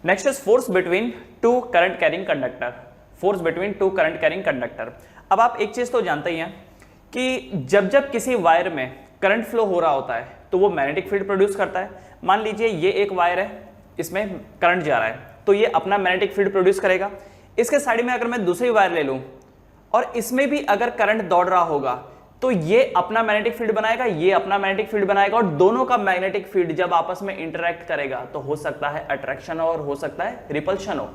Next is force between two current carrying conductor. Force between two current carrying conductor. अब आप एक चीज तो जानते ही हैं कि जब जब किसी वायर में करंट फ्लो हो रहा होता है तो वो मैग्नेटिक फील्ड प्रोड्यूस करता है। मान लीजिए ये एक वायर है, इसमें करंट जा रहा है तो ये अपना मैग्नेटिक फील्ड प्रोड्यूस करेगा। इसके साइड में अगर मैं दूसरी वायर ले लूं और इसमें भी अगर करंट दौड़ रहा होगा तो ये अपना मैग्नेटिक फील्ड बनाएगा, ये अपना मैग्नेटिक फील्ड बनाएगा, और दोनों का मैग्नेटिक फील्ड जब आपस में इंटरैक्ट करेगा तो हो सकता है अट्रैक्शन हो और हो सकता है रिपल्शन हो।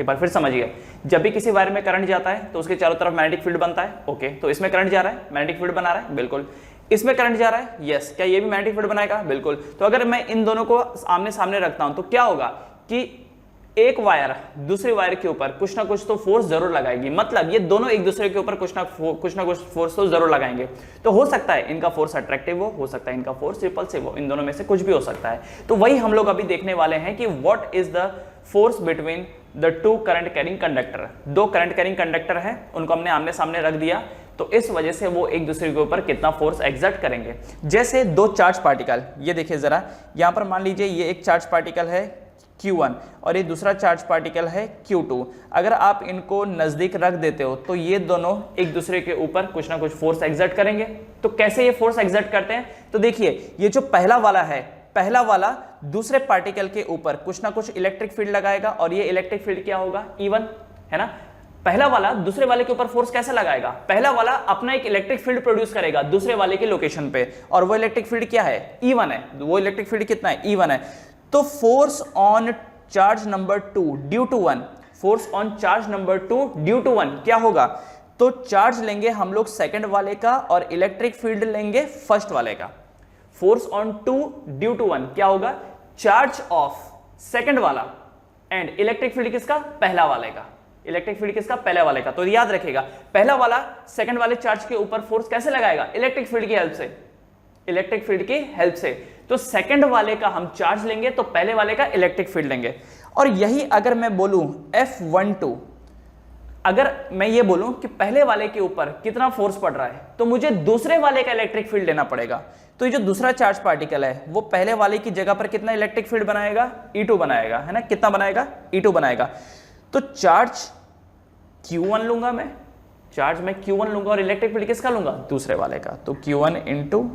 एक बार फिर समझिए, जब भी किसी वायर में करंट जाता है तो उसके चारों तरफ मैग्नेटिक फील्ड बनता है। ओके, तो इसमें करंट जा रहा है, मैग्नेटिक फील्ड बना रहा है, बिल्कुल। इसमें करंट जा रहा है, यस, क्या ये भी मैग्नेटिक फील्ड बनाएगा? बिल्कुल। तो अगर मैं इन दोनों को आमने सामने रखता हूं तो क्या होगा कि एक वायर दूसरे वायर के ऊपर कुछ ना कुछ तो फोर्स जरूर लगाएगी, मतलब ये दोनों एक दूसरे के ऊपर कुछ ना कुछ फोर्स तो जरूर लगाएंगे। तो हो सकता है इनका फोर्स अट्रैक्टिव हो सकता है इनका फोर्स रिपल्सिव हो, इन दोनों में से कुछ भी हो सकता है। तो वही हम लोग अभी देखने वाले हैं कि what is the force between the two current carrying conductor. दो करंट कैरिंग कंडक्टर है, उनको हमने आमने सामने रख दिया तो इस वजह से वो एक दूसरे के ऊपर कितना फोर्स एक्सर्ट करेंगे। जैसे दो चार्ज पार्टिकल, ये देखिए जरा, यहां पर मान लीजिए ये एक चार्ज पार्टिकल है Q1 और ये दूसरा चार्ज पार्टिकल है Q2। अगर आप इनको नजदीक रख देते हो तो ये दोनों एक दूसरे के ऊपर कुछ ना कुछ फोर्स एक्सर्ट करेंगे। तो कैसे ये फोर्स एक्सर्ट करते हैं? तो देखिए, ये जो पहला वाला है, पहला वाला दूसरे पार्टिकल के ऊपर कुछ ना कुछ इलेक्ट्रिक फील्ड लगाएगा और ये इलेक्ट्रिक फील्ड क्या होगा? E1, है ना। पहला वाला दूसरे वाले के ऊपर फोर्स कैसे लगाएगा? पहला वाला अपना एक इलेक्ट्रिक फील्ड प्रोड्यूस करेगा दूसरे वाले की लोकेशन पे, और वो इलेक्ट्रिक फील्ड क्या है? E1 है। वो इलेक्ट्रिक फील्ड कितना है? E1 है। तो force on charge number 2 due to 1, force on charge number 2 due to 1 क्या होगा? तो चार्ज लेंगे हम लोग सेकंड वाले का और इलेक्ट्रिक फील्ड लेंगे फर्स्ट वाले का। फोर्स ऑन 2 ड्यू टू 1 क्या होगा? चार्ज ऑफ सेकंड वाला एंड इलेक्ट्रिक फील्ड किसका? पहला वाले का। इलेक्ट्रिक फील्ड किसका? पहले वाले का। तो याद रखिएगा, पहला वाला सेकंड वाले चार्ज के ऊपर फोर्स कैसे लगाएगा? इलेक्ट्रिक फील्ड की हेल्प से, इलेक्ट्रिक फील्ड की हेल्प से। तो सेकंड वाले का हम चार्ज लेंगे तो पहले वाले का इलेक्ट्रिक फील्ड लेंगे। और यही अगर मैं बोलूं F12, अगर मैं ये बोलूं कि पहले वाले के ऊपर कितना फोर्स पड़ रहा है तो मुझे दूसरे वाले का इलेक्ट्रिक फील्ड लेना पड़ेगा। तो ये जो दूसरा चार्ज पार्टिकल है वो पहले वाले की जगह पर कितना इलेक्ट्रिक फील्ड बनाएगा? E2 बनाएगा, है ना। कितना बनाएगा? E2 बनाएगा। तो चार्ज Q1 लूंगा मैं, चार्ज मैं Q1 लूंगा और इलेक्ट्रिक फील्ड किसका लूंगा? दूसरे वाले का। तो Q1 into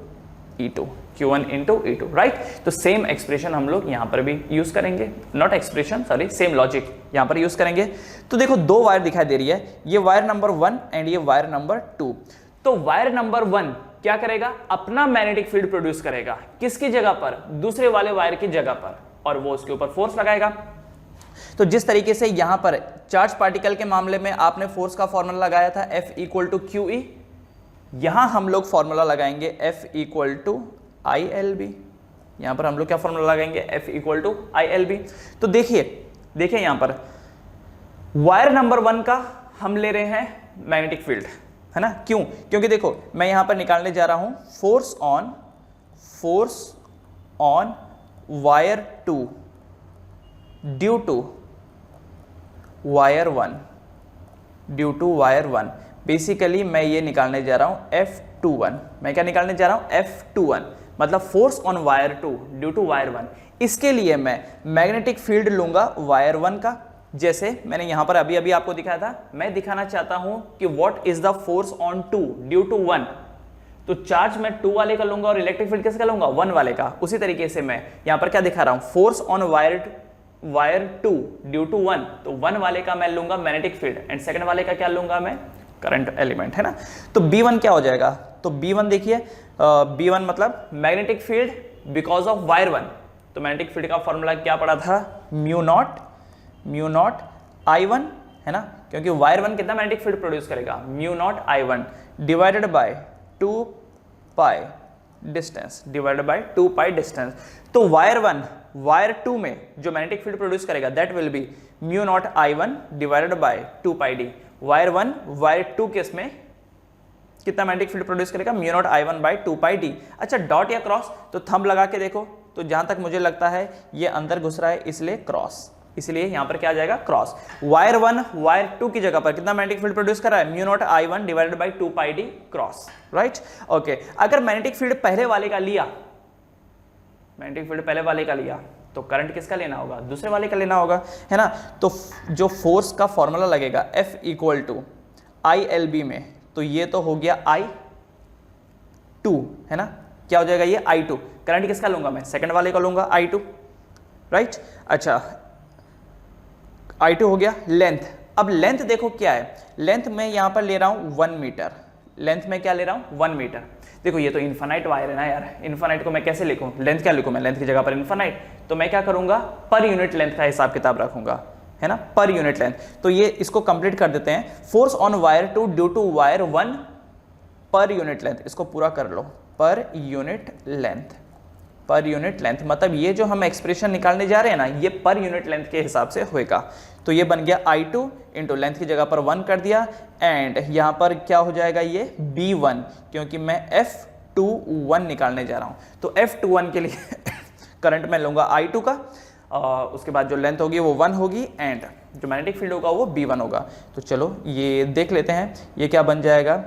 E2, Q1 into E2, right. तो सेम एक्सप्रेशन हम लोग यहां पर भी यूज करेंगे, not expression sorry, same logic यहां पर यूज करेंगे। तो देखो दो वायर दिखाई दे रही है, ये वायर नंबर 1 एंड ये वायर नंबर 2। तो वायर नंबर 1 क्या करेगा? अपना मैग्नेटिक फील्ड प्रोड्यूस करेगा, किसकी जगह पर? दूसरे वाले वायर की जगह पर, और वो उसके ऊपर फोर्स लगाएगा। तो जिस तरीके से यहां पर चार्ज पार्टिकल के मामले में आपने फोर्स का फॉर्मूला लगाया था F इक्वल टू QE, यहां हम लोग फॉर्मूला लगाएंगे F इक्वल टू ILB। यहां पर हम लोग क्या फॉर्मूला लगाएंगे? F equal to ILB। तो देखिए यहां पर वायर नंबर 1 का हम ले रहे हैं मैग्नेटिक फील्ड, है ना। क्यों? क्योंकि देखो मैं यहां पर निकालने जा रहा हूं force on wire 2 due to wire 1। Basically मैं ये निकालने जा रहा हूं F21। मैं क्या निकालने जा रहा हूं? F21, मतलब force on wire 2 due to wire 1। इसके लिए मैं मैग्नेटिक फील्ड लूंगा वायर 1 का, जैसे मैंने यहां पर अभी आपको दिखाया था। मैं दिखाना चाहता हूं कि what is the force on 2 due to 1। तो चार्ज मैं 2 वाले का लूंगा और इलेक्ट्रिक फील्ड किसका लूंगा? 1 वाले का। उसी तरीके से मैं यहां पर क्या दिखा रहा हूं? Force on wire 2 due to 1। तो 1 वाले का मैं लूंगा मैग्नेटिक फील्ड एंड सेकंड वाले का क्या लूंगा मैं? करंट एलिमेंट, है ना। तो B1 क्या हो जाएगा? तो B1 देखिए, B1 मतलब magnetic field because of wire 1। तो मैग्नेटिक फील्ड का फॉर्मूला क्या पड़ा था? म्यू नॉट I1, है ना, क्योंकि वायर 1 कितना मैग्नेटिक फील्ड प्रोड्यूस करेगा? Mu naught I1 divided by 2 pi distance. तो वायर 2 में जो मैग्नेटिक फील्ड प्रोड्यूस करेगा that will B mu naught I1 divided by 2 pi D. Wire 1 wire 2 case में कितना मैग्नेटिक फील्ड प्रोड्यूस करेगा? Mu naught I1 bye 2 पाई D. अच्छा, dot या cross? तो थंब लगा के देखो, तो जहां तक मुझे लगता है ये अंदर घुस रहा है, इसलिए क्रॉस, इसलिए यहां पर क्या आ जाएगा? क्रॉस। वायर 1 वायर 2 की जगह पर कितना मैग्नेटिक फील्ड प्रोड्यूस कर रहा है? Mu naught I1 divided by 2 pi D cross, right. Okay, अगर मैग्नेटिक फील्ड पहले वाले का लिया, तो करंट किसका लेना होगा, दूसरे वाले का लेना होगा, है ना। तो जो फोर्स का फॉर्मूला लगेगा F इक्वल टू ILB में, तो ये तो हो गया I2, है ना, क्या हो जाएगा ये I2। करंट किसका लूंगा मैं, सेकंड वाले का लूंगा I2, राइट। अच्छा I2 हो गया। लेंथ, अब लेंथ देखो क्या है, लेंथ में यहां पर ले रहा हूं 1 मीटर, लेंथ में क्या ले रहा हूं 1 मीटर। देखो ये तो इन्फानाइट वायर है ना यार, इन्फानाइट को मैं कैसे लिखूं, लेंथ क्या लिखूं मैं, लेंथ की जगह पर इन्फानाइट, तो मैं क्या करूंगा पर यूनिट लेंथ का हिसाब किताब रखूंगा, है ना, पर यूनिट लेंथ। तो ये इसको कंप्लीट कर देते हैं, force on wire 2 due to wire 1 per unit length, इसको पूरा कर लो, per unit length, per unit length, मतलब ये जो हम एक्सप्रेशन निकालने जा रहे हैं ना, ये पर यूनिट लेंथ के हिसाब से होएगा। तो ये बन गया I2 इंटू लेंथ की जगह पर 1 कर दिया, एंड यहां पर क्या हो जाएगा ये B1, क्योंकि मैं F21 निकालने जा रहा हूं। तो F21 के लिए करंट मैं लूंगा I2 का, उसके बाद जो लेंथ होगी वो 1 होगी, एंड जो मैग्नेटिक फील्ड होगा वो B1 होगा। तो चलो ये देख लेते हैं, ये क्या बन जाएगा,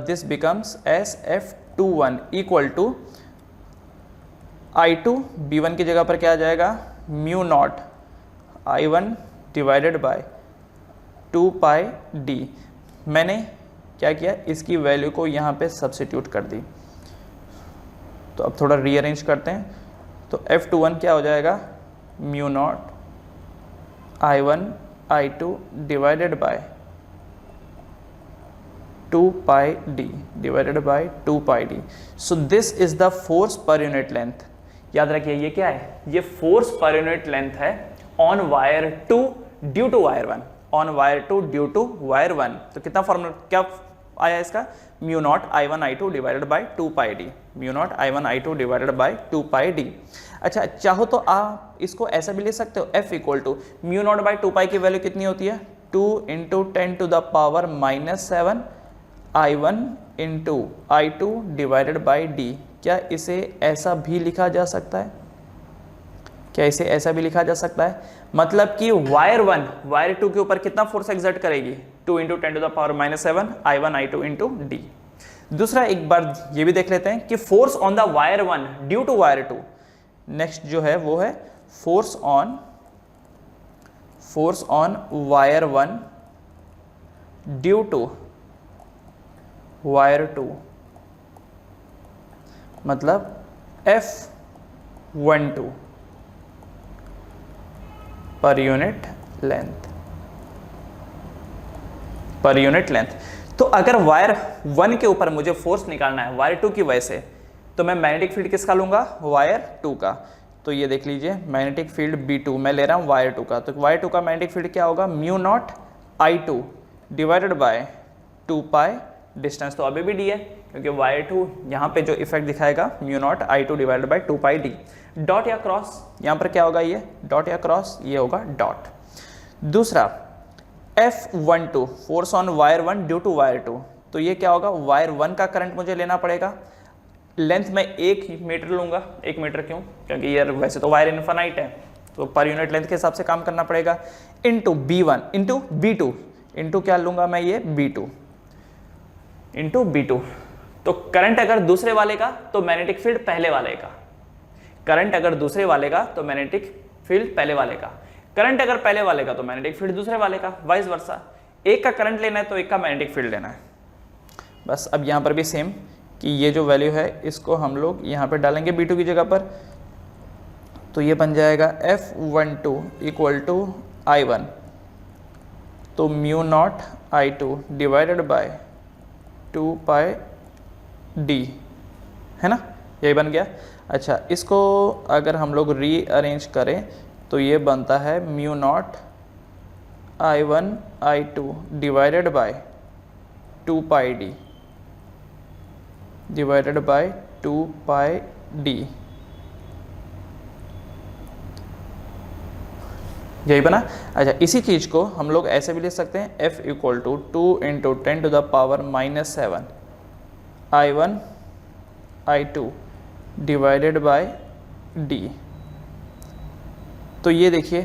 this becomes as F21 equal to I2, B1 की जगह पर क्या आ जाएगा, mu naught I1 divided by 2 pi d। मैंने क्या किया, इसकी वैल्यू को यहाँ पे सब्स्टिट्यूट कर दी। तो अब थोड़ा रीअरेंज करते हैं, तो F21 क्या हो जाएगा, mu naught I1 I2 divided by 2 pi d divided by 2 pi d। So this is the force per unit length. याद रखिए ये क्या है, ये फोर्स पर यूनिट लेंथ है on wire 2 due to wire 1, on wire 2 due to wire 1। तो कितना formula क्या आया इसका, mu naught I1 I2 divided by 2 pi d, mu naught I1 I2 divided by 2 pi d। अच्छा चाहो तो आप इसको ऐसा भी ले सकते हो, F equal to mu naught by 2 pi की वैल्यू कितनी होती है, 2 into 10 to the power -7 I1 into I2 divided by d। क्या इसे ऐसा भी लिखा जा सकता है, क्या इसे ऐसा भी लिखा जा सकता है, मतलब कि वायर 1 वायर 2 के ऊपर कितना फोर्स एक्सर्ट करेगी, 2 into 10 to the power -7 I1 I2 into d। दूसरा एक बार ये भी देख लेते हैं कि force on the wire 1 due to wire 2, next जो है वो है force on wire 1 due to wire 2, मतलब F12 per unit length, per unit length. तो अगर वायर 1 के ऊपर मुझे फोर्स निकालना है वायर 2 की वजह से, तो मैं मैग्नेटिक फील्ड किसका लूंगा, वायर 2 का। तो ये देख लीजिए मैग्नेटिक फील्ड B2 मैं ले रहा हूं वायर 2 का, तो वायर 2 का मैग्नेटिक फील्ड क्या होगा, mu naught I2 divided by 2 pi, distance तो अभी भी d है क्योंकि वायर 2 यहाँ पे जो इफेक्ट दिखाएगा mu naught I2 divided by 2 pi d। Dot या क्रॉस, यहाँ पर क्या होगा, ये डॉट या क्रॉस, ये होगा डॉट। दूसरा F12 force on wire 1 due to wire 2, तो ये क्या होगा, वायर 1 का करंट मुझे लेना पड़ेगा, लेंथ में 1 मीटर लूंगा। 1 मीटर क्यों, क्योंकि यार वैसे तो वायर इनफाइनाइट है, तो पर यूनिट लेंथ के हिसाब से काम करना पड़ेगा, into B1 into B2, into क्या लूंगा मैं, ये B2 इंटू B2। तो करंट अगर दूसरे वाले का तो मैग्नेटिक फील्ड पहले वाले का, करंट अगर दूसरे वाले का तो मैग्नेटिक फील्ड पहले वाले का, करंट अगर पहले वाले का तो मैग्नेटिक फील्ड दूसरे वाले का, वाइस वर्सा। एक का करंट लेना है तो एक का मैग्नेटिक फील्ड लेना है। बस अब यहाँ पर भी सेम कि ये जो वैल्यू है इसको हम लोग यहाँ पर डालेंगे B2 की जगह पर, तो ये बन जाएगा F12 इक्वल टू I1, तो mu naught I2 divided by 2 pi d, है ना, यही बन गया। अच्छा इसको अगर हम लोग रीअरेंज करें तो ये बनता है mu naught I1 I2 divided by 2 pi d divided by 2 pi d, यही बना। अच्छा इसी चीज को हम लोग ऐसे भी लिख सकते हैं, F equal to 2 into 10 to the power -7 I1 I2 divided by d। तो ये देखिए,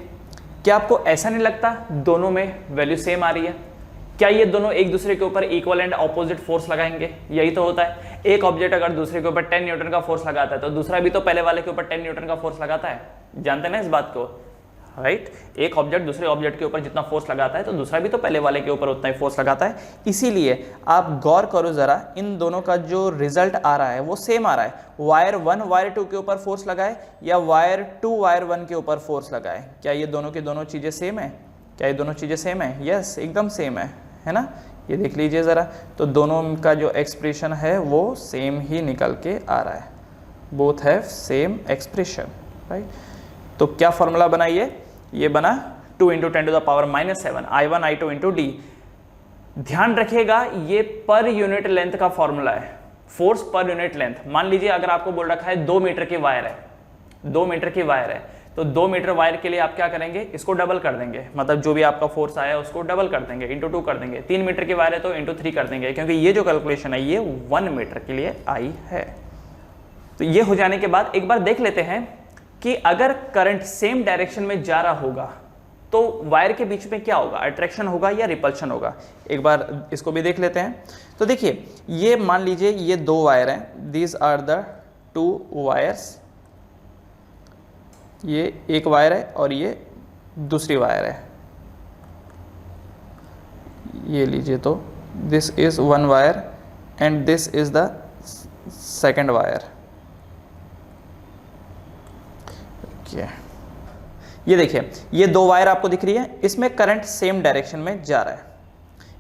क्या आपको ऐसा नहीं लगता दोनों में वैल्यू सेम आ रही है? क्या ये दोनों एक दूसरे के ऊपर इक्वल एंड ऑपोजिट फोर्स लगाएंगे? यही तो होता है, एक ऑब्जेक्ट अगर दूसरे के ऊपर 10 न्यूटन का फोर्स लगाता है तो दूसरा भी तो पहले वाले के ऊपर 10 न्यूटन का फोर्स लगाता है। जानते ना इस बात को, राइट? एक ऑब्जेक्ट दूसरे ऑब्जेक्ट के ऊपर जितना फोर्स लगाता है तो दूसरा भी तो पहले वाले के ऊपर उतना ही फोर्स लगाता है। इसीलिए आप गौर करो जरा, इन दोनों का जो रिजल्ट आ रहा है वो सेम आ रहा है। वायर 1 वायर 2 के ऊपर फोर्स लगाए या वायर 2 वायर 1 के ऊपर फोर्स लगाए, क्या ये दोनों की दोनों चीजें सेम है? क्या ये दोनों चीजें सेम है? यस, एकदम सेम है ना? ये देख लीजिए जरा, तो दोनों का जो एक्सप्रेशन है वो सेम ही निकल के आ रहा है। Both have same expression, right? तो क्या फॉर्मूला बना ये बना 2 × 10⁻⁻7 I1 I2 × d। ध्यान रखिएगा ये पर यूनिट लेंथ का फॉर्मूला है, फोर्स पर यूनिट लेंथ। मान लीजिए अगर आपको बोल रखा है 2 मीटर की वायर है, 2 मीटर की वायर है, तो 2 मीटर वायर के लिए आप क्या करेंगे, इसको डबल कर देंगे, मतलब जो भी आपका फोर्स आया उसको डबल कर देंगे, × 2 कर देंगे। 3 मीटर की वायर है तो × 3 कर देंगे, क्योंकि ये जो कैलकुलेशन है ये 1 मीटर के लिए आई है। तो ये हो जाने के बाद एक बार देख लेते हैं कि अगर करंट सेम डायरेक्शन में जा रहा होगा तो वायर के बीच में क्या होगा, अट्रैक्शन होगा या रिपल्शन होगा। एक बार इसको भी देख लेते हैं। तो देखिए, ये मान लीजिए ये 2 वायर हैं, दीज आर द 2 वायर्स। ये एक वायर है और ये दूसरी वायर है, ये लीजिए। तो this is 1 wire and this is the second wire. ये देखिए, ये 2 वायर आपको दिख रही है, इसमें करंट सेम डायरेक्शन में जा रहा है,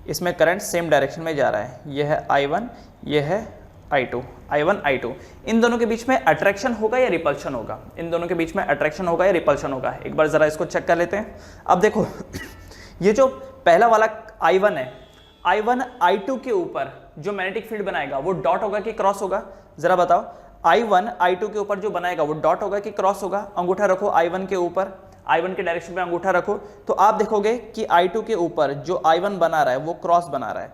इसमें करंट सेम डायरेक्शन में जा रहा है। ये है I1, ये है I2, I1 I2। इन दोनों के बीच में अट्रैक्शन होगा या रिपल्शन होगा, इन दोनों के बीच में अट्रैक्शन होगा या रिपल्शन होगा। एक बार जरा इसको चेक कर लेते हैं। अब देखो ये जो पहला वाला I1 है, I1 I2 के ऊपर जो मैग्नेटिक फील्ड बनाएगा वो डॉट होगा कि क्रॉस होगा, जरा बताओ। I1 I2 के ऊपर जो बनाएगा वो डॉट होगा कि क्रॉस होगा। अंगूठा रखो I1 के ऊपर, I1 के डायरेक्शन में अंगूठा रखो, तो आप देखोगे कि I2 के ऊपर जो I1 बना रहा है वो क्रॉस बना रहा है,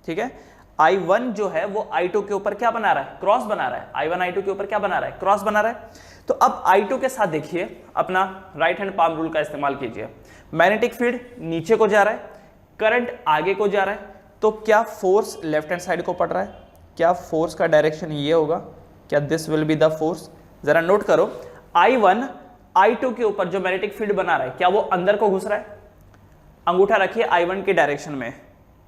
ठीक है। I1 जो है वो I2 के ऊपर क्या बना रहा है, क्रॉस बना रहा है। I1 I2 के ऊपर क्या बना रहा है, क्रॉस बना रहा है। तो अब I2 के साथ देखिए, अपना राइट हैंड पाम रूल का इस्तेमाल कीजिए। मैग्नेटिक फील्ड नीचे को जा रहा है, करंट आगे को जा रहा है, तो क्या फोर्स लेफ्ट हैंड साइड को पड़ रहा है? क्या फोर्स का डायरेक्शन ये होगा? क्या this will be the force? जरा नोट करो, I1 I2 के ऊपर जो मैग्नेटिक फील्ड बना रहा है क्या वो अंदर को घुस रहा है? अंगूठा रखिए I1 के डायरेक्शन में,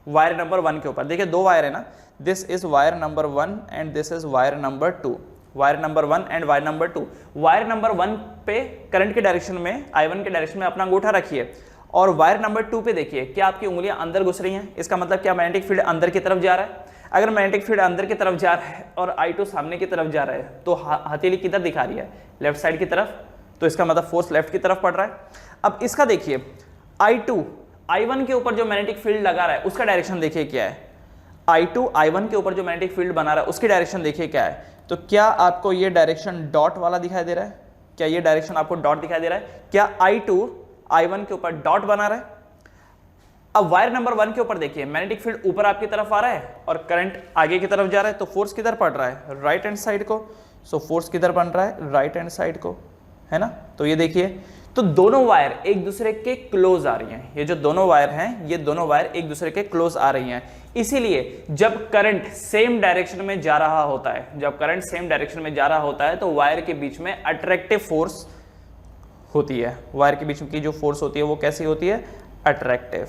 वायर नंबर 1 के ऊपर। देखिए 2 वायर है ना, this is wire number 1 and this is wire number 2, wire number 1 and wire number 2। Wire number 1 पे करंट के डायरेक्शन में, I1 के डायरेक्शन में अपना अंगूठा रखिए, और वायर नंबर 2 पे देखिए क्या आपकी उंगलियां अंदर घुस रही हैं। इसका मतलब क्या मैग्नेटिक फील्ड अंदर की तरफ जा रहा है। अगर मैग्नेटिक फील्ड अंदर की तरफ जा रहा है और I2 सामने की तरफ जा रहा है, तो हथेली किधर दिखा रही है, लेफ्ट साइड की तरफ, तो इसका मतलब फोर्स लेफ्ट की तरफ पड़ रहा है। अब इसका देखिए, I2 I1 के ऊपर जो मैग्नेटिक फील्ड लगा रहा है उसका डायरेक्शन देखिए क्या है। I2 I1 के ऊपर जो मैग्नेटिक फील्ड बना रहा है उसकी डायरेक्शन देखिए क्या है। तो क्या आपको ये डायरेक्शन डॉट वाला दिखाई दे रहा है? क्या ये डायरेक्शन आपको डॉट दिखाई दे रहा है? क्या I2 I1 के ऊपर डॉट बना रहा है? अब वायर नंबर 1 के ऊपर देखिए, मैग्नेटिक फील्ड ऊपर आपकी तरफ आ रहा है और करंट आगे की तरफ जा रहा है, तो फोर्स किधर पड़ रहा है, राइट हैंड साइड को। सो फोर्स किधर बन रहा है, राइट हैंड साइड को, है ना। तो ये देखिए, तो दोनों वायर एक दूसरे के क्लोज आ रही हैं। ये जो दोनों वायर हैं, ये दोनों वायर एक दूसरे के क्लोज आ रही हैं। इसीलिए जब करंट सेम डायरेक्शन में जा रहा होता है, जब करंट सेम डायरेक्शन में जा रहा होता है, तो वायर के बीच में अट्रैक्टिव फोर्स होती है। वायर के बीच की जो फोर्स होती है वो कैसी होती है, अट्रैक्टिव।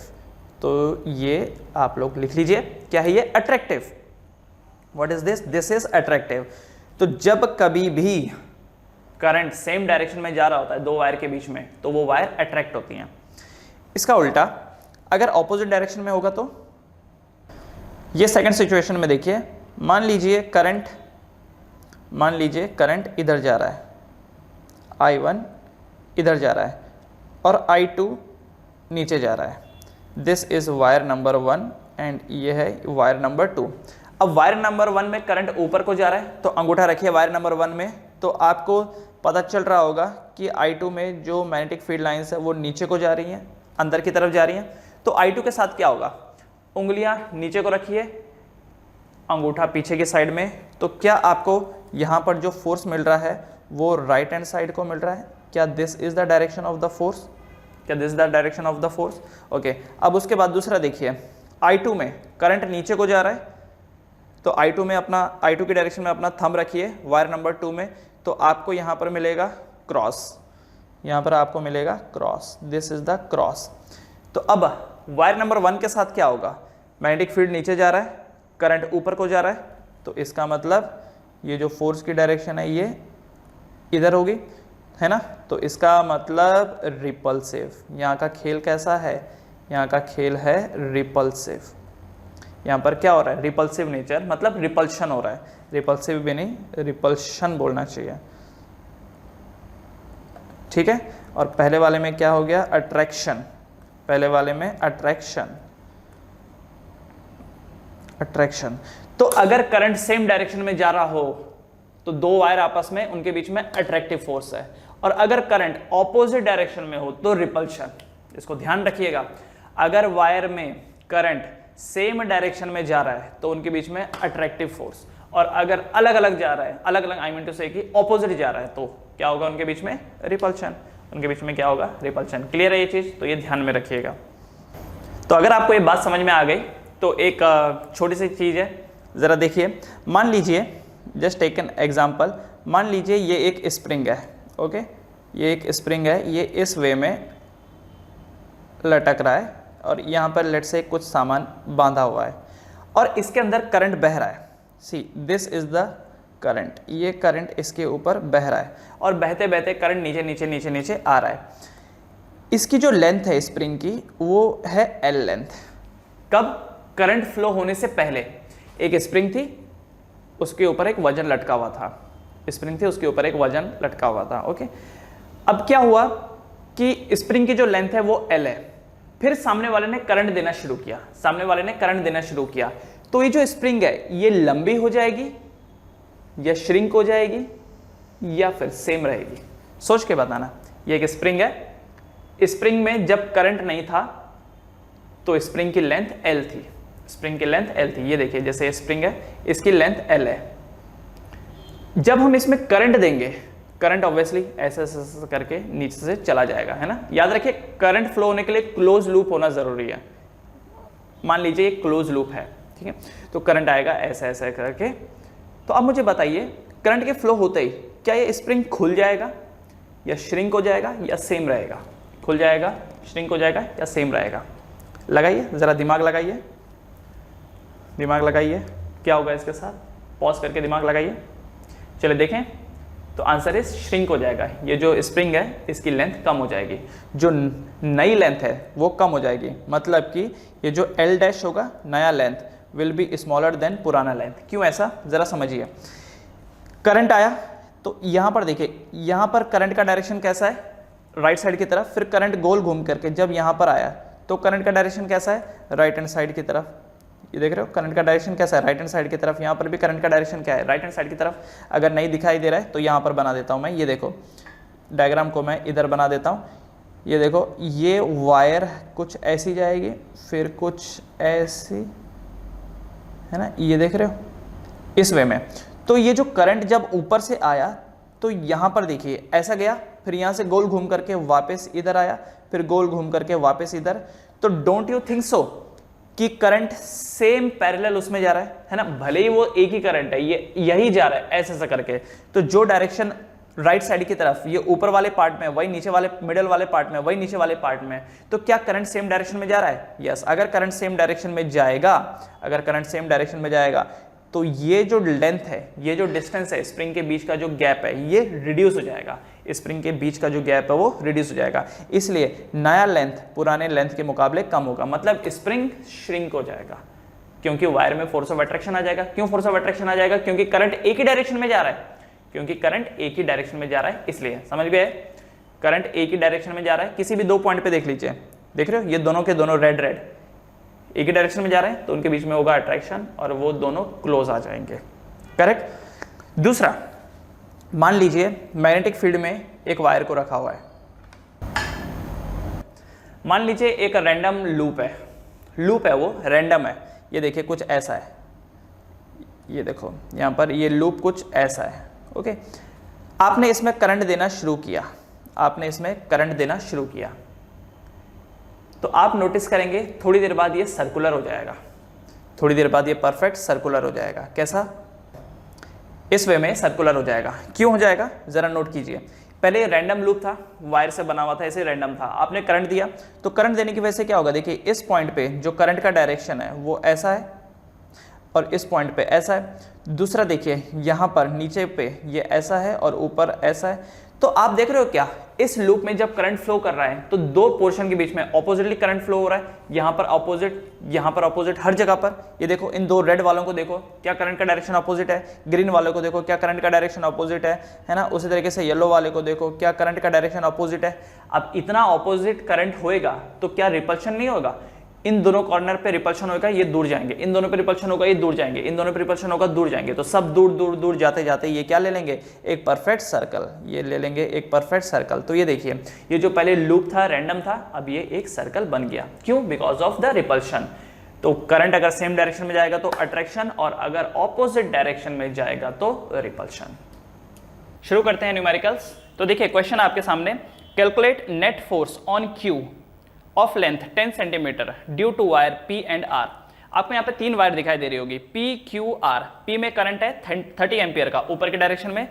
तो ये आप लोग लिख लीजिए, क्या है ये, attractive. What is this, this is attractive. तो जब कभी भी करंट सेम डायरेक्शन में जा रहा होता है 2 वायर के बीच में, तो वो वायर अट्रैक्ट होती हैं। इसका उल्टा अगर ऑपोजिट डायरेक्शन में होगा, तो ये सेकंड सिचुएशन में देखिए, मान लीजिए करंट इधर जा रहा है, I1 इधर जा रहा है और I2 नीचे जा रहा है। This is wire number 1 and ये है वायर नंबर 2। अब वायर नंबर 1 में करंट ऊपर को जा रहा है, तो अंगूठा रखिए वायर नंबर 1 में, तो आपको पता चल रहा होगा कि I2 में जो मैग्नेटिक फील्ड लाइंस है वो नीचे को जा रही हैं, अंदर की तरफ जा रही हैं। तो I2 के साथ क्या होगा, उंगलियां नीचे को रखिए, अंगूठा पीछे की साइड में, तो क्या आपको यहाँ पर जो फोर्स मिल रहा है वो राइट हैंड साइड को मिल रहा है। क्या this is the direction of the force, क्या this is the direction of the force. Okay, अब उसके बाद दूसरा देखिए, I2 में करंट नीचे को जा रहा है, तो I2 की डायरेक्शन में अपना थंब रखिए वायर नंबर 2 में, तो आपको यहाँ पर मिलेगा क्रॉस। यहाँ पर आपको मिलेगा cross, this is the cross. तो अब वायर नंबर 1 के साथ क्या होगा, मैग्नेटिक फील्ड नीचे जा रहा है, करंट ऊपर को जा रहा है, तो इसका मतलब ये जो फोर्स की डायरेक्शन है ये इधर होगी, है ना। तो इसका मतलब रिपल्सिव, यहाँ का खेल कैसा है, यहाँ का खेल है रिपल्सिव। यहाँ पर क्या हो रहा है, रिपल्सिव नेचर, मतलब रिपल्शन हो रहा है, रिपल्सिव भी नहीं, रिपल्शन बोलना चाहिए, ठीक है। और पहले वाले में क्या हो गया, अट्रैक्शन, पहले वाले में अट्रैक्शन, अट्रैक्शन। तो अगर करंट सेम डायरेक्शन में जा रहा हो तो दो वायर आपस में, उनके बीच में अट्रैक्टिव फोर्स है, और अगर करंट ऑपोजिट डायरेक्शन में हो तो रिपल्शन। इसको ध्यान रखिएगा, अगर वायर में करंट सेम डायरेक्शन में जा रहा है तो उनके बीच में अट्रैक्टिव फोर्स, और अगर अलग अलग जा रहा है, अलग अलग आई मीन टू से कि ऑपोजिट जा रहा है, तो क्या होगा, उनके बीच में रिपल्शन, उनके बीच में क्या होगा, रिपल्शन। क्लियर है ये चीज, तो ये ध्यान में रखिएगा। तो अगर आपको ये बात समझ में आ गई तो एक छोटी सी चीज है, जरा देखिए। मान लीजिए, जस्ट टेक एन एग्जांपल, मान लीजिए ये एक स्प्रिंग है, ओके, ये एक स्प्रिंग है, ये इस वे में लटक रहा है, और यहाँ पर लेट से कुछ सामान बांधा हुआ है, और इसके अंदर करंट बह रहा है। See this is the current, ये करंट इसके ऊपर बह रहा है, और बहते बहते करंट नीचे नीचे नीचे नीचे आ रहा है। इसकी जो लेंथ है स्प्रिंग की वो है एल लेंथ। कब, करंट फ्लो होने से पहले एक स्प्रिंग थी, उसके ऊपर एक वजन लटका हुआ था, स्प्रिंग थी, उसके ऊपर एक वजन लटका हुआ था, ओके। अब क्या हुआ कि स्प्रिंग की जो लेंथ है वो एल है, फिर सामने वाले ने करंट देना शुरू किया, सामने वाले ने करंट देना शुरू किया, तो ये जो स्प्रिंग है ये लंबी हो जाएगी या श्रिंक हो जाएगी या फिर सेम रहेगी, सोच के बताना। ये एक स्प्रिंग है, स्प्रिंग में जब करंट नहीं था तो स्प्रिंग की लेंथ एल थी, स्प्रिंग की लेंथ एल थी। ये देखिए, जैसे स्प्रिंग है, इसकी लेंथ एल है। जब हम इसमें करंट देंगे, करंट ऑब्वियसली ऐसे ऐसे करके नीचे से चला जाएगा, है ना। याद रखिए, करंट फ्लो होने के लिए क्लोज लूप होना जरूरी है। मान लीजिए ये क्लोज लूप है, ठीक है, तो करंट आएगा ऐसे ऐसे करके। तो अब मुझे बताइए, करंट के फ्लो होते ही क्या ये स्प्रिंग खुल जाएगा या श्रिंक हो जाएगा या सेम रहेगा, खुल जाएगा, श्रिंक हो जाएगा या सेम रहेगा। लगाइए, जरा दिमाग लगाइए, दिमाग लगाइए, क्या होगा इसके साथ, पॉज करके दिमाग लगाइए। चलिए देखें, तो आंसर इज श्रिंक हो जाएगा। ये जो स्प्रिंग है इसकी लेंथ कम हो जाएगी, जो नई लेंथ है वो कम हो जाएगी, मतलब कि ये जो एल डैश होगा, नया length will be smaller than पुराना लेंथ। क्यों ऐसा, जरा समझिए। करंट आया तो यहाँ पर देखिए, यहाँ पर करंट का डायरेक्शन कैसा है, राइट साइड की तरफ, फिर करंट गोल घूम करके जब यहाँ पर आया तो करंट का डायरेक्शन कैसा है, राइट हैंड साइड की तरफ। ये देख रहे हो, करंट का डायरेक्शन कैसा है, राइट हैंड साइड की तरफ। यहाँ पर भी करंट का डायरेक्शन क्या है, राइट हैंड साइड की तरफ। अगर नहीं दिखाई दे रहा है तो यहाँ पर बना देता हूँ मैं, ये देखो, डायग्राम को मैं इधर बना देता हूँ। ये देखो, ये वायर कुछ ऐसी जाएगी, फिर कुछ ऐसी, है ना, ये देख रहे हो, इस वे में। तो ये जो करंट जब ऊपर से आया तो यहाँ पर देखिए ऐसा गया, फिर यहाँ से गोल घूम करके वापस इधर आया, फिर गोल घूम करके वापस इधर। तो डोंट यू थिंक सो कि करंट सेम पैरेलल उसमें जा रहा है ना, भले ही वो एक ही करंट है, ये यही जा रहा है ऐसे ऐसा करके। तो जो डायरेक्शन राइट साइड की तरफ, ये ऊपर वाले पार्ट में, वही नीचे वाले मिडल वाले पार्ट में, वही नीचे वाले पार्ट में, तो क्या करंट सेम डायरेक्शन में जा रहा है? यस। अगर करंट सेम डायरेक्शन में जाएगा, अगर करंट सेम डायरेक्शन में जाएगा तो ये जो लेंथ है, ये जो डिस्टेंस है, स्प्रिंग के बीच का जो गैप है, ये रिड्यूस हो जाएगा। स्प्रिंग के बीच का जो गैप है वो रिड्यूस हो जाएगा, इसलिए नया लेंथ पुराने लेंथ के मुकाबले कम होगा, मतलब स्प्रिंग श्रिंक हो जाएगा, क्योंकि वायर में फोर्स ऑफ अट्रैक्शन आ जाएगा। क्यों फोर्स ऑफ अट्रैक्शन आ जाएगा? क्योंकि करंट एक ही डायरेक्शन में जा रहा है, क्योंकि करंट एक ही डायरेक्शन में जा रहा है, इसलिए। समझ गए? करंट एक ही डायरेक्शन में जा रहा है। किसी भी दो पॉइंट पे देख लीजिए, देख रहे हो, ये दोनों के दोनों रेड रेड एक ही डायरेक्शन में जा रहे हैं, तो उनके बीच में होगा अट्रैक्शन और वो दोनों क्लोज आ जाएंगे। करेक्ट। दूसरा, मान लीजिए मैग्नेटिक फील्ड में एक वायर को रखा हुआ है, मान लीजिए एक रैंडम लूप है, लूप है वो रैंडम है। ये देखिए कुछ ऐसा है, ये देखो यहाँ पर ये लूप कुछ ऐसा है, ओके। आपने इसमें करंट देना शुरू किया, आपने इसमें करंट देना शुरू किया, तो आप नोटिस करेंगे थोड़ी देर बाद ये सर्कुलर हो जाएगा, थोड़ी देर बाद ये परफेक्ट सर्कुलर हो जाएगा। कैसा? इस वे में सर्कुलर हो जाएगा। क्यों हो जाएगा? जरा नोट कीजिए। पहले रैंडम लूप था, वायर से बना हुआ था, ऐसे रैंडम था, आपने करंट दिया, तो करंट देने की वजह से क्या होगा, देखिए इस पॉइंट पे जो करंट का डायरेक्शन है वो ऐसा है और इस पॉइंट पे ऐसा है। दूसरा देखिए यहाँ पर नीचे पे ये ऐसा है और ऊपर ऐसा है। तो आप देख रहे हो क्या, इस लूप में जब करंट फ्लो कर रहा है तो दो पोर्शन के बीच में ऑपोजिटली करंट फ्लो हो रहा है, यहाँ पर ऑपोजिट, हर जगह पर। ये देखो इन दो रेड वालों को देखो क्या करंट का डायरेक्शन ऑपोजिट है, ग्रीन वालों को देखो क्या करंट का डायरेक्शन ऑपोजिट है ना। उसी तरीके से येलो वाले को देखो क्या करंट का डायरेक्शन ऑपोजिट है। अब इतना ऑपोजिट करंट होएगा तो क्या रिपल्शन नहीं होगा, इन दोनों कॉर्नर पे रिपल्शन होगा, ये दूर जाएंगे, इन दोनों पे रिपल्शन होगा, ये दूर जाएंगे, इन दोनों पे रिपल्शन होगा, दूर जाएंगे। तो सब दूर दूर दूर जाते जाते ये क्या ले लेंगे, एक परफेक्ट सर्कल, ये ले लेंगे एक परफेक्ट सर्कल। तो ये देखिए ये जो पहले लूप था रैंडम था, अब ये एक सर्कल बन गया। क्यों, बिकॉज ऑफ द रिपल्शन। तो करंट अगर सेम डायरेक्शन में जाएगा तो अट्रैक्शन, और अगर ऑपोजिट डायरेक्शन में जाएगा तो रिपल्शन। शुरू करते हैं न्यूमेरिकल्स। तो देखिए क्वेश्चन आपके सामने, calculate net force on Q of length 10 centimetre due to wire P and R। आपको यहाँ पे तीन वायर दिखाई दे रही होगी, P, Q, R। P में करंट है 30 एम्पियर का ऊपर के डायरेक्शन में,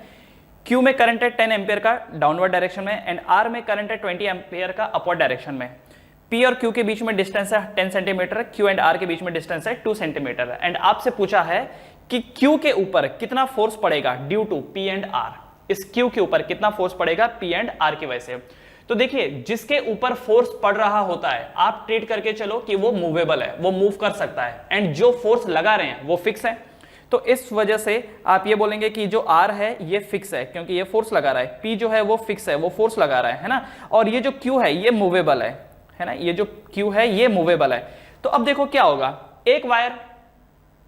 Q में करंट है 10 एम्पियर का डाउनवर्ड डायरेक्शन में, एंड R में करंट है 20 एम्पियर का अपवर्ड डायरेक्शन में। P और Q के बीच में डिस्टेंस है 10 सेंटीमीटर, Q एंड R के बीच में डिस्टेंस है 2 सेंटीमीटर। एंड आपसे पूछा है कि Q के ऊपर कितना फोर्स पड़ेगा due to P and R। इस Q के ऊपर कितना फोर्स पड़ेगा P एंड R की वजह से। तो देखिए जिसके ऊपर फोर्स पड़ रहा होता है आप ट्रीट करके चलो कि वो मूवेबल है, वो मूव कर सकता है, एंड जो फोर्स लगा रहे हैं वो फिक्स है। तो इस वजह से आप ये बोलेंगे कि जो R है ये फिक्स है क्योंकि ये फोर्स लगा रहा है, P जो है वो फिक्स है, वो फोर्स लगा रहा है ना, और ये जो Q है ये मूवेबल है ना, ये जो Q है ये मूवेबल है। तो अब देखो क्या होगा, एक वायर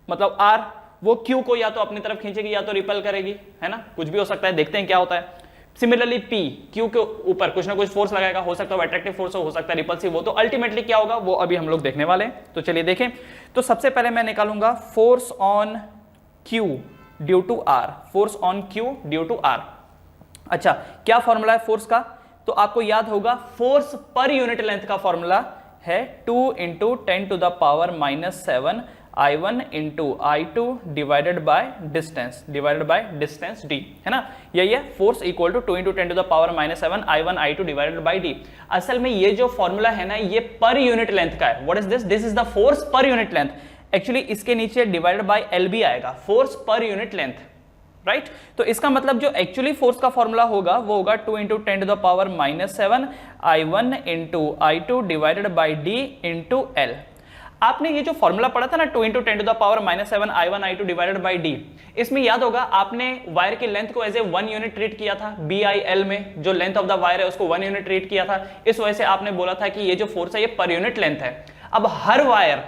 मतलब R वो Q को या तो अपनी तरफ खींचेगी या तो रिपेल करेगी, है ना, कुछ भी हो सकता है, देखते हैं क्या होता है। सिमिलरली P Q के ऊपर कुछ ना कुछ फोर्स लगाएगा, हो सकता है अट्रैक्टिव फोर्स हो सकता है रिपल्सिव हो, तो अल्टीमेटली क्या होगा वो अभी हम लोग देखने वाले हैं। तो चलिए देखें। तो सबसे पहले मैं निकालूंगा force on Q due to R, force on Q due to R। अच्छा क्या फॉर्मूला है फोर्स का, तो आपको याद होगा फोर्स पर यूनिट लेंथ का फॉर्मूला है 2 × 10⁻⁻7 I1 × I2 divided by distance d, है ना। यही है force equal to 2 × 10⁻⁻7 I1 I2 divided by d। असल में ये जो फॉर्मूला है ना ये पर यूनिट लेंथ का है। What is this, this is the force per unit length. Actually इसके नीचे डिवाइडेड बाय एल भी आएगा, force per unit length, right. तो इसका मतलब जो एक्चुअली फोर्स का फॉर्मूला होगा वो होगा 2 × 10⁻⁻7 I1 × I2 divided by d × L। आपने ये जो फॉर्मूला पढ़ा था ना 2 × 10⁻⁻7 I1 I2 divided by d, इसमें याद होगा आपने वायर की लेंथ को एज ए 1 यूनिट ट्रीट किया था, BIL में जो लेंथ ऑफ द वायर है उसको 1 यूनिट ट्रीट किया था। इस वजह से आपने बोला था कि ये जो फोर्स है ये पर यूनिट लेंथ है। अब हर वायर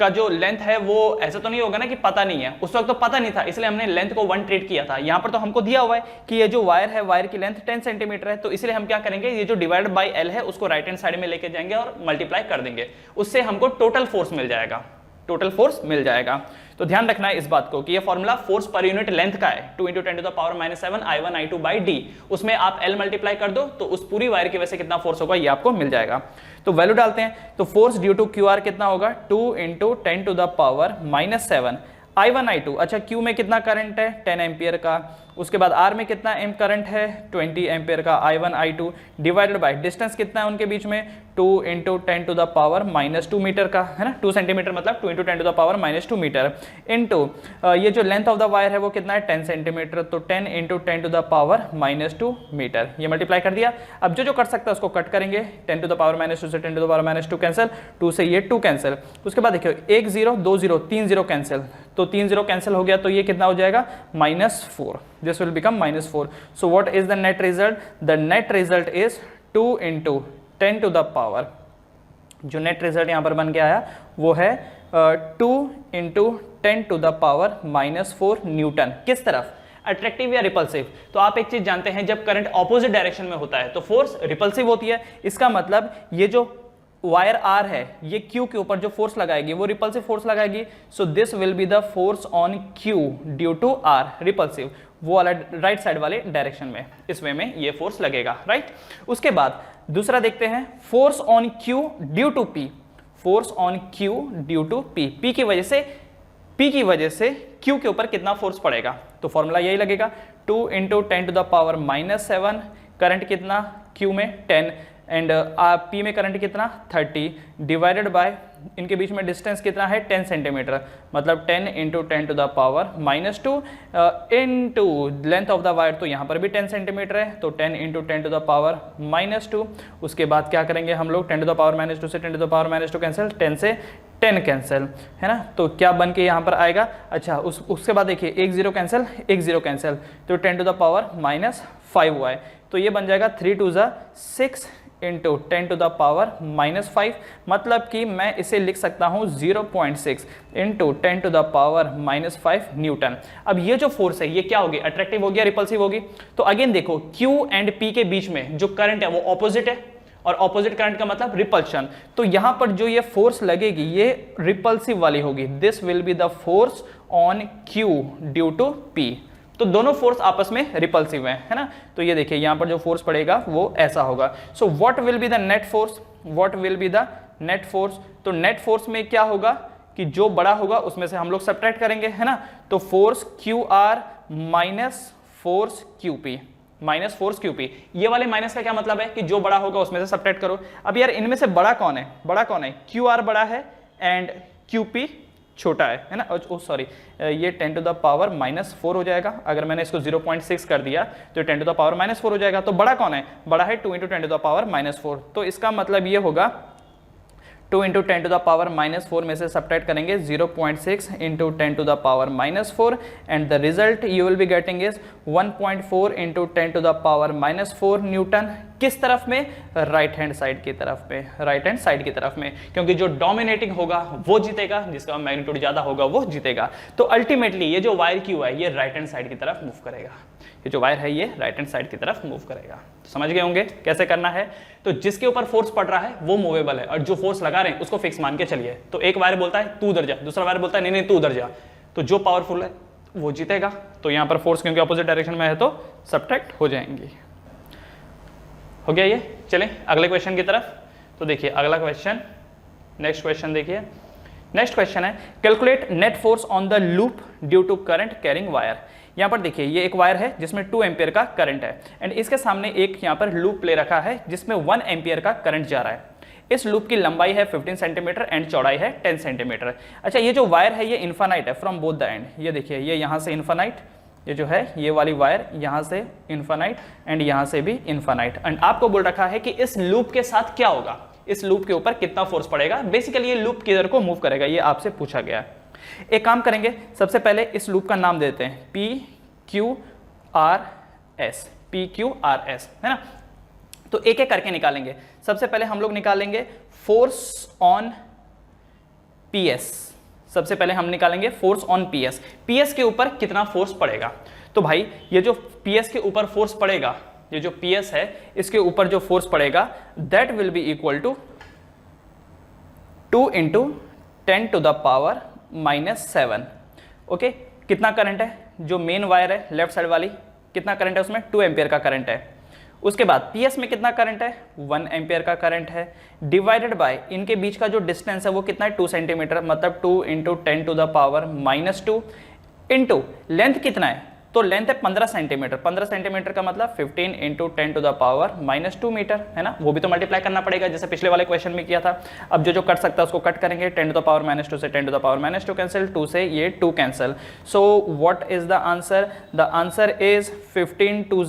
का जो लेंथ है वो ऐसा तो नहीं होगा ना कि पता नहीं है, उस वक्त तो पता नहीं था इसलिए हमने लेंथ को 1 ट्रीट किया था। यहां पर तो हमको दिया हुआ है कि ये जो वायर है वायर की लेंथ 10 सेंटीमीटर है, तो इसलिए हम क्या करेंगे, ये जो डिवाइड बाय L है उसको राइट हैंड साइड में लेके जाएंगे और मल्टीप्लाई कर देंगे, उससे हमको टोटल फोर्स मिल जाएगा, टोटल फोर्स मिल जाएगा। तो ध्यान रखना है इस बात को कि ये formula force per unit length का है 2 × 10⁻⁻7 I1 I2 बाय d, उसमें आप L मल्टीप्लाई कर दो तो उस पूरी वायर की वजह से कितना फोर्स होगा ये आपको मिल जाएगा। तो वैल्यू डालते हैं, तो फोर्स ड्यू टू QR कितना होगा 2 × 10⁻⁻7 I1 I2। अच्छा Q में कितना करंट है 10 एम्पियर का, उसके बाद R में कितना करंट है 20 एम्पियर का I1 I2 divided by distance कितना है उनके बीच में 2 × 10⁻⁻2 मीटर का, है ना, 2 सेंटीमीटर मतलब 2 × 10⁻⁻2 मीटर इनटू ये जो लेंथ ऑफ द वायर है वो कितना है 10 सेंटीमीटर, तो 10 × 10⁻⁻2 मीटर। ये मल्टीप्लाई कर दिया। अब जो कर सकता है उसको कट करेंगे, 10⁻⁻2 से 10⁻⁻2 कैंसिल, 2 से ये 2 कैंसिल, उसके बाद देखियो 1 0 2 0 3 0 कैंसिल, तो 3 0 कैंसिल हो गया, तो ये कितना हो जाएगा -4, this will become -4। So what is the net result, the net result is 2 × 10⁻, जो नेट रिजल्ट यहां पर बन के आया वो है 2 × 10⁻⁻4 न्यूटन। किस तरफ, अट्रैक्टिव या रिपल्सिव। तो आप एक चीज जानते हैं जब करंट ऑपोजिट डायरेक्शन में होता है तो फोर्स रिपल्सिव होती है, इसका मतलब ये जो वायर R है ये Q के ऊपर जो फोर्स लगाएगी वो रिपल्सिव फोर्स लगाएगी। So this will be the force on Q due to R, repulsive, वो वाला राइट साइड वाले डायरेक्शन में, इस वे में ये फोर्स लगेगा, राइट। उसके बाद दूसरा देखते हैं force on Q due to P, force on Q due to P, P की वजह से Q के ऊपर कितना फोर्स पड़ेगा, तो फॉर्मूला यही लगेगा 2 into 10 to the power -7, current कितना Q में 10 एंड P में करंट कितना 30 डिवाइडेड बाय इनके बीच में डिस्टेंस कितना है 10 सेंटीमीटर, मतलब 10 into 10 to the power -2 into length of the wire, तो यहाँ पर भी 10 सेंटीमीटर है, तो 10 इंटू 10 टू द पावर -2। उसके बाद क्या करेंगे हम लोग, 10 टू द पावर -2 से 10 टू द पावर -2 कैंसिल, 10 से 10 कैंसिल, है ना। तो क्या बन के यहाँ पर आएगा, अच्छा उसके बाद देखिए 1 0 कैंसिल, 1 0 कैंसिल, तो 10 टू द पावर -5 हुआ है, तो ये बन जाएगा 3 2 6 इंटू 10 टू द पावर -5, मतलब कि मैं इसे लिख सकता हूँ 0.6 into 10 to the power -5 newton. अब ये जो फोर्स है ये क्या होगी, अट्रैक्टिव होगी या रिपल्सिव होगी। तो अगेन देखो Q एंड P के बीच में जो करंट है वो ऑपोजिट है, और ऑपोजिट करंट का मतलब रिपल्शन, तो यहां पर जो ये फोर्स लगेगी ये रिपल्सिव वाली होगी। This will be the force on Q due to P। तो दोनों फोर्स आपस में रिपल्सिव है ना। तो ये देखिए यहां पर जो फोर्स पड़ेगा वो ऐसा होगा। सो what will be the net force, what will be the net force, तो नेट फोर्स में क्या होगा कि जो बड़ा होगा उसमें से हम लोग सब्ट्रैक्ट करेंगे, है ना। तो force QR minus force QP, minus force QP, ये वाले माइनस का क्या मतलब है कि जो बड़ा होगा उसमें से सब्ट्रैक्ट करो। अब यार इनमें से बड़ा कौन है, बड़ा कौन है, QR बड़ा है एंड QP छोटा है ना। ओ सॉरी, ये 10 टू द पावर -4 हो जाएगा। अगर मैंने इसको 0.6 कर दिया तो 10 टू द पावर -4 हो जाएगा। तो बड़ा कौन है, बड़ा है 2 इंटू 10 टू द पावर -4। तो इसका मतलब ये होगा 2 इंटू 10 टू द पावर -4 में से सब्ट्रैक्ट करेंगे 0.6 into 10 to the power -4 and the result you will be getting is 1.4 into 10 to the power -4 newton. किस तरफ में, राइट हैंड साइड की तरफ में, राइट हैंड साइड की तरफ में, क्योंकि जो डोमिनेटिंग होगा वो जीतेगा, जिसका मैग्नीट्यूड ज्यादा होगा वो जीतेगा। तो अल्टीमेटली ये जो वायर क्यू है ये राइट हैंड साइड की तरफ मूव करेगा, ये जो वायर है ये राइट हैंड साइड की तरफ मूव करेगा। तो समझ गए होंगे कैसे करना है। तो जिसके ऊपर फोर्स पड़ रहा है वो मूवेबल है, और जो फोर्स लगा रहे हैं उसको फिक्स मान के चलिए। तो एक वायर बोलता है तू उधर जा, दूसरा वायर बोलता है नहीं नहीं तू उधर जा, तो जो पावरफुल है वो जीतेगा। तो यहाँ पर फोर्स क्योंकि अपोजिट डायरेक्शन में है तो सब्ट्रैक्ट हो जाएंगी। हो गया ये, चलें अगले क्वेश्चन की तरफ। तो देखिए अगला क्वेश्चन, नेक्स्ट क्वेश्चन देखिए, नेक्स्ट क्वेश्चन है calculate net force on the loop due to current carrying wire. यहाँ पर देखिए ये एक वायर है जिसमें 2 एम्पियर का करंट है एंड इसके सामने एक यहाँ पर लूप ले रखा है जिसमें 1 एम्पियर का करंट जा रहा है। इस लूप की लंबाई है 15 सेंटीमीटर एंड चौड़ाई है 10 सेंटीमीटर। अच्छा ये जो वायर है ये इन्फानाइट है फ्रॉम बोथ द एंड। ये देखिए ये यहाँ से इन्फानाइट, ये जो है ये वाली वायर यहाँ से इन्फानाइट एंड यहाँ से भी इन्फानाइट। एंड आपको बोल रखा है कि इस लूप के साथ क्या होगा, इस लूप के ऊपर कितना फोर्स पड़ेगा। बेसिकली ये लूप किधर को मूव करेगा ये आपसे पूछा गया है। एक काम करेंगे, सबसे पहले इस लूप का नाम देते हैं PQRS, PQRS है ना। तो एक एक करके निकालेंगे। सबसे पहले हम लोग निकालेंगे फोर्स ऑन PS। सबसे पहले हम निकालेंगे फोर्स ऑन PS। PS के ऊपर कितना फोर्स पड़ेगा। तो भाई ये जो PS के ऊपर फोर्स पड़ेगा, ये जो PS है इसके ऊपर जो फोर्स पड़ेगा that will be equal to 2 into 10 to the power -7। Okay, कितना करंट है, जो मेन वायर है लेफ्ट साइड वाली कितना करंट है उसमें 2 एम्पियर का करंट है। उसके बाद PS में कितना करंट है 1 एम्पियर का करंट है, डिवाइडेड बाय इनके बीच का जो डिस्टेंस है वो कितना है 2 सेंटीमीटर, मतलब 2 into 10 to the power -2 into length कितना है, तो लेंथ है 15 सेंटीमीटर। 15 सेंटीमीटर का मतलब 15 into 10 to the power -2 metre है ना। वो भी तो मल्टीप्लाई करना पड़ेगा जैसे पिछले वाले क्वेश्चन में किया था। अब जो कट सकता है उसको कट करेंगे। 10 टू द पावर -2 से 10 टू द पावर -2 कैंसिल, 2 से ये 2 cancel. So what is the answer, the answer is 15 to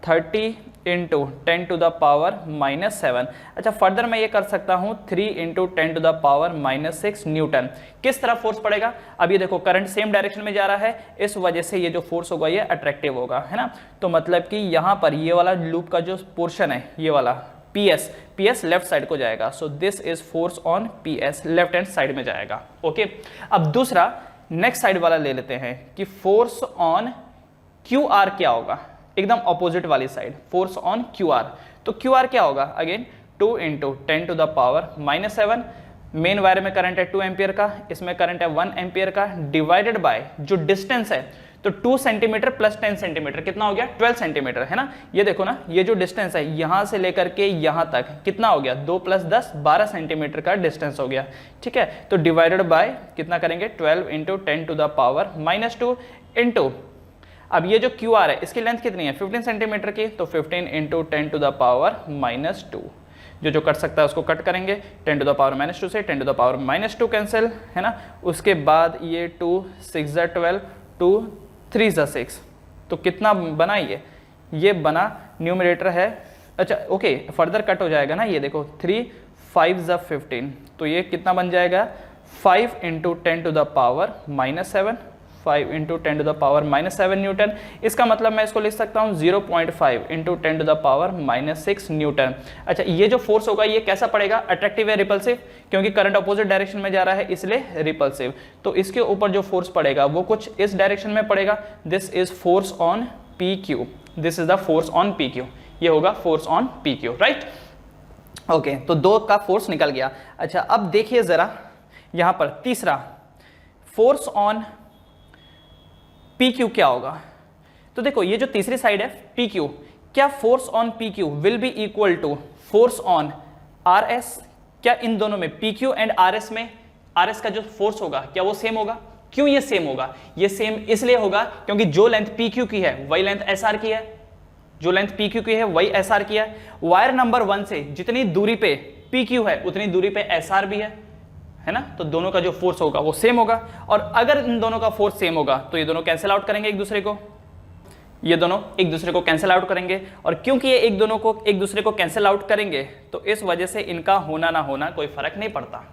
30 into 10 to the power -7। अच्छा फर्दर मैं ये कर सकता हूँ 3 into 10 to the power -6 newton. किस तरफ फोर्स पड़ेगा, अब ये देखो करंट सेम डायरेक्शन में जा रहा है, इस वजह से ये जो फोर्स होगा ये अट्रैक्टिव होगा है ना। तो मतलब कि यहाँ पर ये वाला लूप का जो पोर्शन है ये वाला PS लेफ्ट साइड को जाएगा। सो this is force on PS, left hand side में जाएगा। ओके, अब दूसरा नेक्स्ट साइड वाला ले लेते हैं कि फोर्स ऑन QR क्या होगा, एकदम ऑपोजिट वाली साइड फोर्स ऑन QR। तो QR क्या होगा, again 2 into 10 to the power -7। Main wire में करंट है 2 एम्पियर का, इसमें करंट है 1 एम्पियर का, डिवाइडेड बाय जो डिस्टेंस है तो 2 सेंटीमीटर प्लस 10 सेंटीमीटर कितना हो गया 12 सेंटीमीटर है ना। ये देखो ना ये जो डिस्टेंस है यहाँ से लेकर के यहाँ तक कितना हो गया 2 + 10 12 सेंटीमीटर का डिस्टेंस हो गया। ठीक है, तो डिवाइडेड बाय कितना करेंगे 12 into 10 to the power -2 into अब ये जो क्यू आर है इसकी लेंथ कितनी है 15 सेंटीमीटर की, तो 15 इंटू 10 टू द पावर -2, जो कट सकता है उसको कट करेंगे, 10 टू द पावर -2 से 10 टू द पावर -2 कैंसिल है ना। उसके बाद ये 2 6 ज़ा 12 2 3 ज़ा 6, तो कितना बना ये बना न्यूमरेटर है, अच्छा ओके फर्दर कट हो जाएगा ना, ये देखो 3 5 ज़ा 15, तो ये कितना बन जाएगा 5 into 10 to the power -7, 5 into 10 to the power -7 newton. इसका मतलब मैं इसको लिख सकता हूँ 0.5 into 10 to the power -6 newton. अच्छा ये जो फोर्स होगा ये कैसा पड़ेगा, अट्रैक्टिव है रिपल्सिव, क्योंकि करंट अपोजिट डायरेक्शन में जा रहा है इसलिए रिपल्सिव। तो इसके ऊपर जो फोर्स पड़ेगा वो कुछ इस डायरेक्शन में पड़ेगा, this is force on PQ, this is the force on PQ, ये होगा force on PQ, right. Okay तो 2 का फोर्स निकल गया। अच्छा अब देखिए जरा यहां पर तीसरा फोर्स ऑन PQ क्या होगा, तो देखो ये जो तीसरी साइड है PQ, क्या force on PQ will be equal to force on RS, क्या इन दोनों में PQ एंड RS में RS का जो फोर्स होगा क्या वो सेम होगा। क्यों ये सेम होगा, ये सेम इसलिए होगा क्योंकि जो लेंथ PQ की है वही लेंथ SR की है, जो लेंथ PQ की है वही SR की है। वायर नंबर 1 से जितनी दूरी पे PQ है उतनी दूरी पे SR भी है ना, तो दोनों का जो फोर्स होगा वो सेम होगा। और अगर इन दोनों का फोर्स सेम होगा तो ये दोनों कैंसिल आउट करेंगे एक दूसरे को, ये दोनों एक दूसरे को कैंसिल आउट करेंगे, और क्योंकि ये एक दूसरे को कैंसिल आउट करेंगे तो इस वजह से इनका होना ना होना कोई फर्क नहीं पड़ता,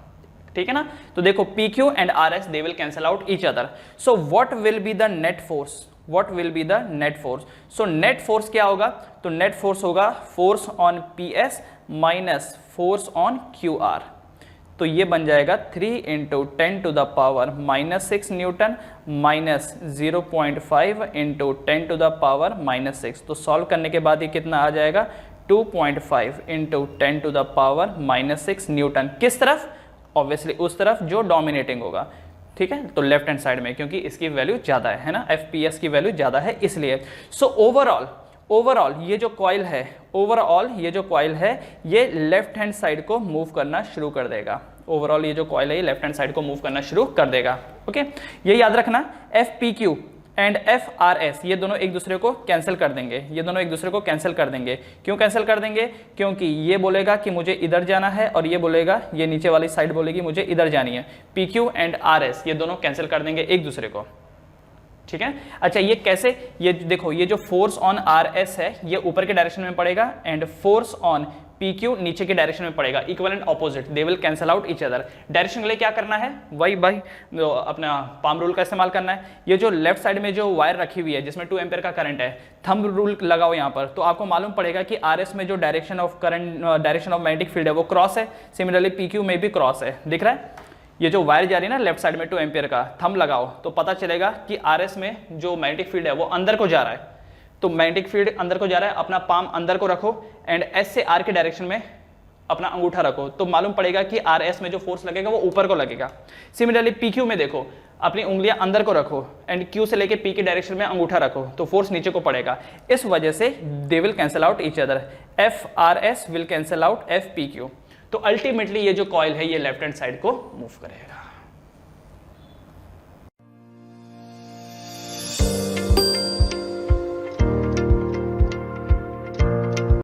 ठीक है ना। तो देखो PQ and RS they will cancel out each other, so what will be the net force, what will be the net force, so net force क्या होगा, तो नेट फोर्स होगा force on PS minus force on QR, तो ये बन जाएगा 3 into 10 to the power -6 newton minus 0.5 into 10 to the power -6, तो solve करने के बाद ये कितना आ जाएगा 2.5 into 10 to the power -6 newton. किस तरफ, ऑब्वियसली उस तरफ जो डोमिनेटिंग होगा, ठीक है, तो लेफ्ट हैंड साइड में, क्योंकि इसकी वैल्यू ज़्यादा है ना, FPS की वैल्यू ज़्यादा है इसलिए। सो ओवरऑल ये जो कॉइल है, ओवरऑल ये जो कॉइल है ये लेफ्ट हैंड साइड को मूव करना शुरू कर देगा, ओवरऑल ये जो कॉइल है ये लेफ्ट हैंड साइड को मूव करना शुरू कर देगा। ओके ये याद रखना, FPQ एंड FRS ये दोनों एक दूसरे को कैंसिल कर देंगे, ये दोनों एक दूसरे को कैंसिल कर देंगे। क्यों कैंसिल कर देंगे, क्योंकि ये बोलेगा कि मुझे इधर जाना है और ये बोलेगा, ये नीचे वाली साइड बोलेगी मुझे इधर जानी है। PQ एंड RS ये दोनों कैंसिल कर देंगे एक दूसरे को, ठीक है। अच्छा ये कैसे, ये देखो ये जो फोर्स ऑन RS है ये ऊपर के डायरेक्शन में पड़ेगा एंड फोर्स ऑन PQ नीचे के डायरेक्शन में पड़ेगा, equivalent opposite, they will cancel out each other. Direction के लिए क्या करना है, वही भाई अपना पाम रूल का इस्तेमाल करना है। ये जो लेफ्ट साइड में जो वायर रखी हुई है जिसमें 2 एम्पियर का करंट है, थंब रूल लगाओ यहाँ पर, तो आपको मालूम पड़ेगा कि RS में जो direction of current, direction of magnetic field है वो क्रॉस है, सिमिलरली PQ में भी क्रॉस है, दिख रहा है। ये जो वायर जा रही है ना लेफ्ट साइड में 2 एम्पियर का, थंब लगाओ तो पता चलेगा कि RS में जो मैग्नेटिक फील्ड है वो अंदर को जा रहा है, तो मैग्नेटिक फील्ड अंदर को जा रहा है, अपना पाम अंदर को रखो एंड S से R के डायरेक्शन में अपना अंगूठा रखो, तो मालूम पड़ेगा कि RS में जो फोर्स लगेगा वो ऊपर को लगेगा। सिमिलरली PQ में देखो, अपनी उंगलियां अंदर को रखो एंड Q से लेके P के डायरेक्शन में अंगूठा रखो, तो फोर्स नीचे को पड़ेगा, इस वजह से दे will cancel out each other, FRS will cancel out FPQ। तो अल्टीमेटली ये जो कॉइल है ये लेफ्ट हैंड साइड को मूव करेगा।